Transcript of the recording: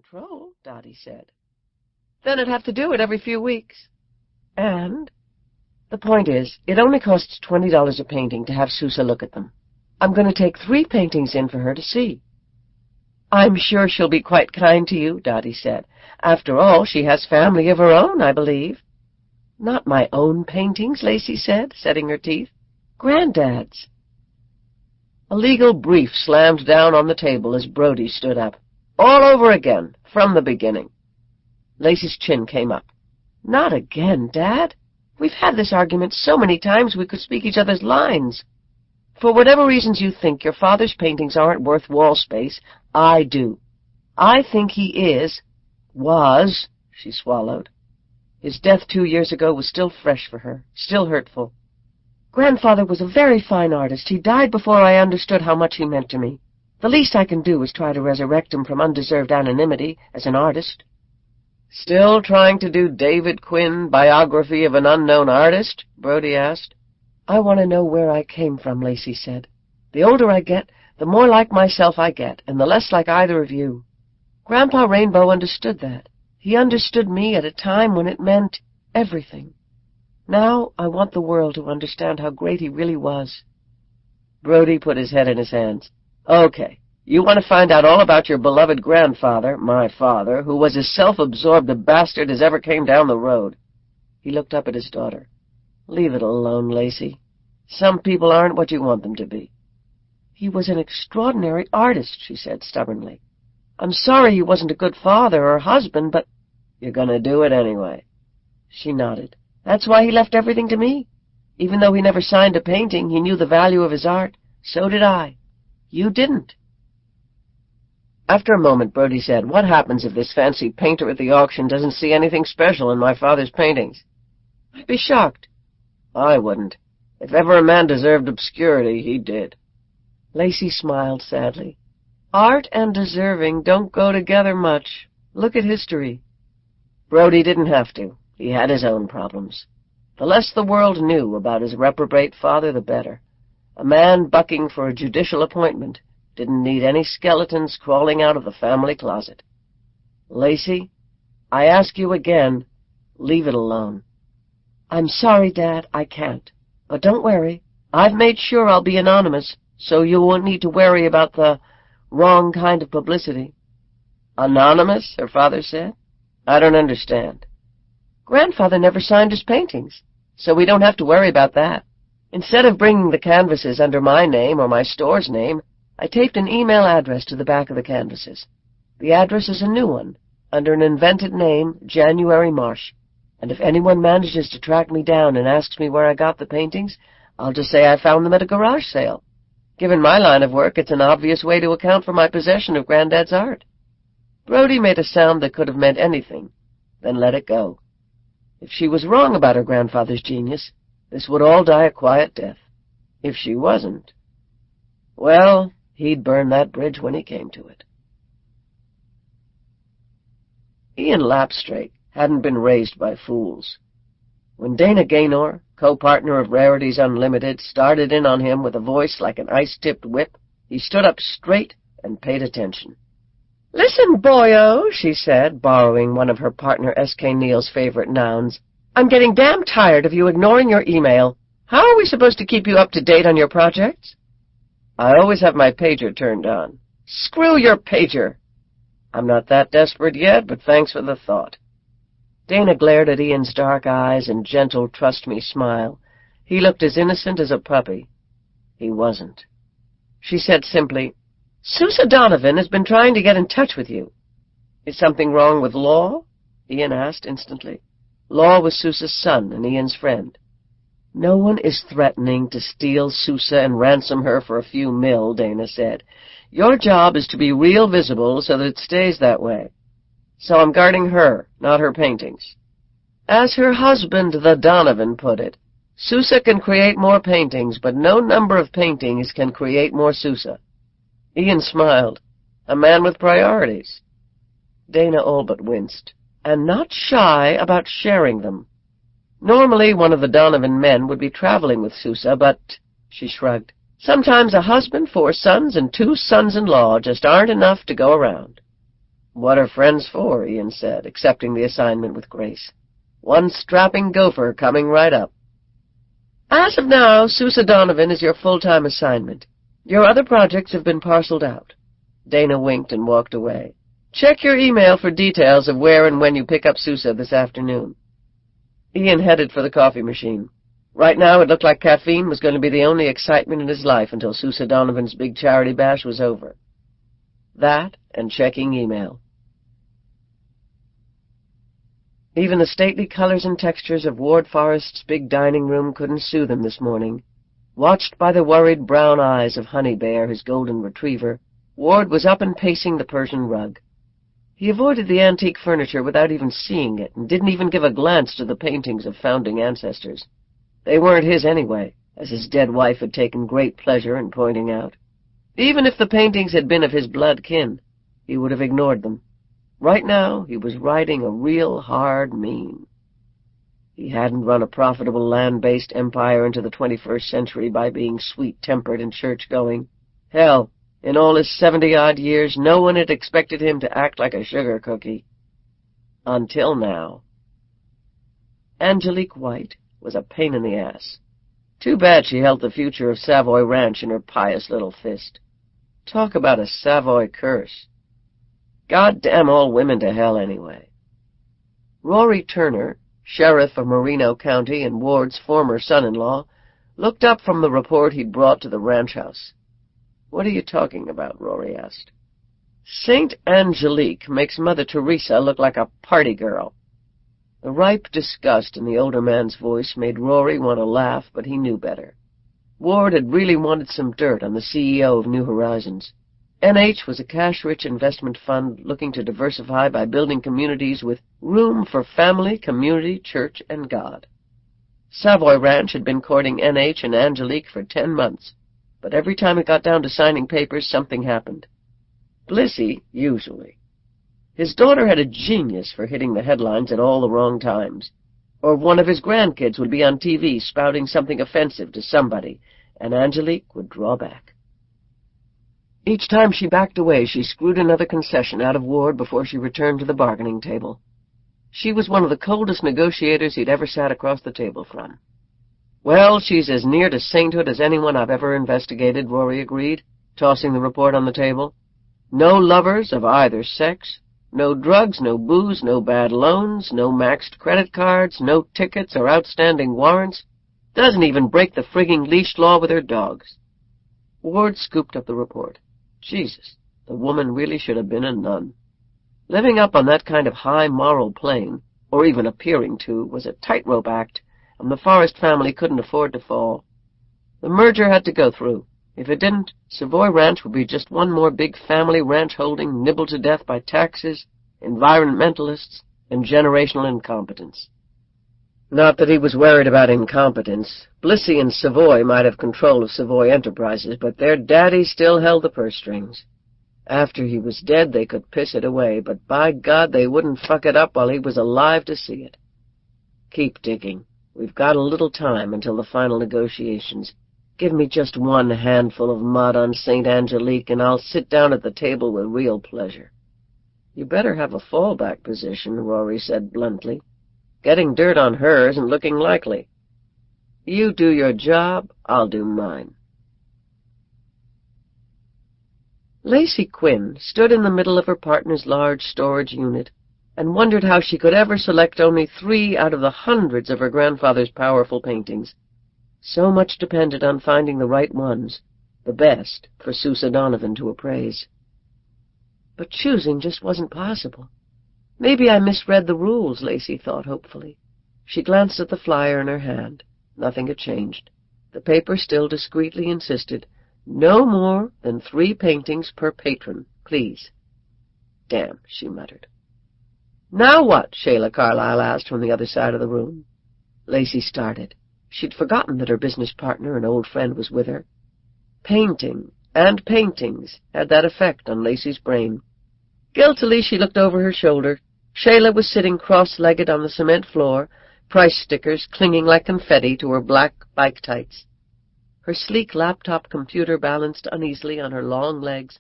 control, Dottie said. Then I'd have to do it every few weeks. And the point is, it only costs $20 a painting to have Sousa look at them. I'm going to take 3 paintings in for her to see. I'm sure she'll be quite kind to you, Dottie said. After all, she has family of her own, I believe. Not my own paintings, Lacey said, setting her teeth. Granddad's. A legal brief slammed down on the table as Brodie stood up. All over again, from the beginning. Lacey's chin came up. Not again, Dad. We've had this argument so many times we could speak each other's lines. For whatever reasons you think your father's paintings aren't worth wall space, I do. I think he was, she swallowed. His death 2 years ago was still fresh for her, still hurtful. Grandfather was a very fine artist. He died before I understood how much he meant to me. The least I can do is try to resurrect him from undeserved anonymity as an artist. Still trying to do David Quinn, biography of an unknown artist? Brodie asked. I want to know where I came from, Lacey said. The older I get, the more like myself I get, and the less like either of you. Grandpa Rainbow understood that. He understood me at a time when it meant everything. Now I want the world to understand how great he really was. Brodie put his head in his hands. Okay, you want to find out all about your beloved grandfather, my father, who was as self-absorbed a bastard as ever came down the road. He looked up at his daughter. Leave it alone, Lacey. Some people aren't what you want them to be. He was an extraordinary artist, she said stubbornly. I'm sorry he wasn't a good father or husband, but you're going to do it anyway. She nodded. That's why he left everything to me. Even though he never signed a painting, he knew the value of his art. So did I. You didn't. After a moment, Brodie said, What happens if this fancy painter at the auction doesn't see anything special in my father's paintings? I'd be shocked. I wouldn't. If ever a man deserved obscurity, he did. Lacey smiled sadly. Art and deserving don't go together much. Look at history. Brodie didn't have to. He had his own problems. The less the world knew about his reprobate father, the better. A man bucking for a judicial appointment didn't need any skeletons crawling out of the family closet. Lacey, I ask you again, leave it alone. I'm sorry, Dad, I can't. But don't worry. I've made sure I'll be anonymous, so you won't need to worry about the wrong kind of publicity. Anonymous, her father said. I don't understand. Grandfather never signed his paintings, so we don't have to worry about that. Instead of bringing the canvases under my name or my store's name, I taped an email address to the back of the canvases. The address is a new one, under an invented name, January Marsh. And if anyone manages to track me down and asks me where I got the paintings, I'll just say I found them at a garage sale. Given my line of work, it's an obvious way to account for my possession of Granddad's art. Brodie made a sound that could have meant anything, then let it go. If she was wrong about her grandfather's genius, this would all die a quiet death. If she wasn't, well, he'd burn that bridge when he came to it. Ian Lapstrake hadn't been raised by fools. When Dana Gaynor, co-partner of Rarities Unlimited, started in on him with a voice like an ice-tipped whip, he stood up straight and paid attention. Listen, boyo, she said, borrowing one of her partner S.K. Neal's favorite nouns. I'm getting damn tired of you ignoring your email. How are we supposed to keep you up to date on your projects? I always have my pager turned on. Screw your pager. I'm not that desperate yet, but thanks for the thought. Dana glared at Ian's dark eyes and gentle, trust-me smile. He looked as innocent as a puppy. He wasn't. She said simply, Sousa Donovan has been trying to get in touch with you. Is something wrong with Law? Ian asked instantly. Law was Sousa's son and Ian's friend. No one is threatening to steal Sousa and ransom her for a few mil, Dana said. Your job is to be real visible so that it stays that way. So I'm guarding her, not her paintings. As her husband, the Donovan, put it, Sousa can create more paintings, but no number of paintings can create more Sousa. Ian smiled. A man with priorities. Dana all but winced, and not shy about sharing them. Normally one of the Donovan men would be traveling with Sousa, but, she shrugged, sometimes a husband, 4 sons, and 2 sons-in-law just aren't enough to go around. "What are friends for?" Ian said, accepting the assignment with grace. "One strapping gopher coming right up." "As of now, Susa Donovan is your full-time assignment. Your other projects have been parceled out." Dana winked and walked away. "Check your email for details of where and when you pick up Susa this afternoon." Ian headed for the coffee machine. Right now it looked like caffeine was going to be the only excitement in his life until Susa Donovan's big charity bash was over. That and checking email. Even the stately colors and textures of Ward Forrest's big dining room couldn't soothe him this morning. Watched by the worried brown eyes of Honey Bear, his golden retriever, Ward was up and pacing the Persian rug. He avoided the antique furniture without even seeing it, and didn't even give a glance to the paintings of founding ancestors. They weren't his anyway, as his dead wife had taken great pleasure in pointing out. Even if the paintings had been of his blood kin, he would have ignored them. Right now he was riding a real hard mean. He hadn't run a profitable land-based empire into the 21st century by being sweet-tempered and church-going. Hell, in all his 70-odd years, no one had expected him to act like a sugar cookie. Until now. Angelique White was a pain in the ass. Too bad she held the future of Savoy Ranch in her pious little fist. Talk about a Savoy curse. God damn all women to hell anyway. Rory Turner, sheriff of Merino County and Ward's former son-in-law, looked up from the report he'd brought to the ranch house. "What are you talking about?" Rory asked. "Saint Angelique makes Mother Teresa look like a party girl." The ripe disgust in the older man's voice made Rory want to laugh, but he knew better. Ward had really wanted some dirt on the CEO of New Horizons. NH was a cash-rich investment fund looking to diversify by building communities with room for family, community, church, and God. Savoy Ranch had been courting NH and Angelique for 10 months, but every time it got down to signing papers, something happened. Blissy, usually. His daughter had a genius for hitting the headlines at all the wrong times. Or one of his grandkids would be on TV spouting something offensive to somebody, and Angelique would draw back. Each time she backed away, she screwed another concession out of Ward before she returned to the bargaining table. She was one of the coldest negotiators he'd ever sat across the table from. "Well, she's as near to sainthood as anyone I've ever investigated," Rory agreed, tossing the report on the table. "No lovers of either sex, no drugs, no booze, no bad loans, no maxed credit cards, no tickets or outstanding warrants. Doesn't even break the frigging leash law with her dogs." Ward scooped up the report. Jesus, the woman really should have been a nun. Living up on that kind of high moral plane, or even appearing to, was a tightrope act, and the Forrest family couldn't afford to fall. The merger had to go through. If it didn't, Savoy Ranch would be just one more big family ranch holding nibbled to death by taxes, environmentalists, and generational incompetence. Not that he was worried about incompetence. Blissy and Savoy might have control of Savoy Enterprises, but their daddy still held the purse strings. After he was dead, they could piss it away, but by God, they wouldn't fuck it up while he was alive to see it. "Keep digging. We've got a little time until the final negotiations. Give me just one handful of mud on St. Angelique, and I'll sit down at the table with real pleasure." "You better have a fallback position," Rory said bluntly. "Getting dirt on her isn't looking likely. You do your job, I'll do mine." Lacey Quinn stood in the middle of her partner's large storage unit and wondered how she could ever select only 3 out of the hundreds of her grandfather's powerful paintings. So much depended on finding the right ones, the best, for Susa Donovan to appraise. But choosing just wasn't possible. Maybe I misread the rules, Lacey thought hopefully. She glanced at the flyer in her hand. Nothing had changed. The paper still discreetly insisted, "No more than 3 paintings per patron, please." "Damn," she muttered. "Now what?" Shayla Carlyle asked from the other side of the room. Lacey started. She'd forgotten that her business partner and old friend was with her. Painting and paintings had that effect on Lacey's brain. Guiltily, she looked over her shoulder. Shayla was sitting cross-legged on the cement floor, price stickers clinging like confetti to her black bike tights. Her sleek laptop computer balanced uneasily on her long legs,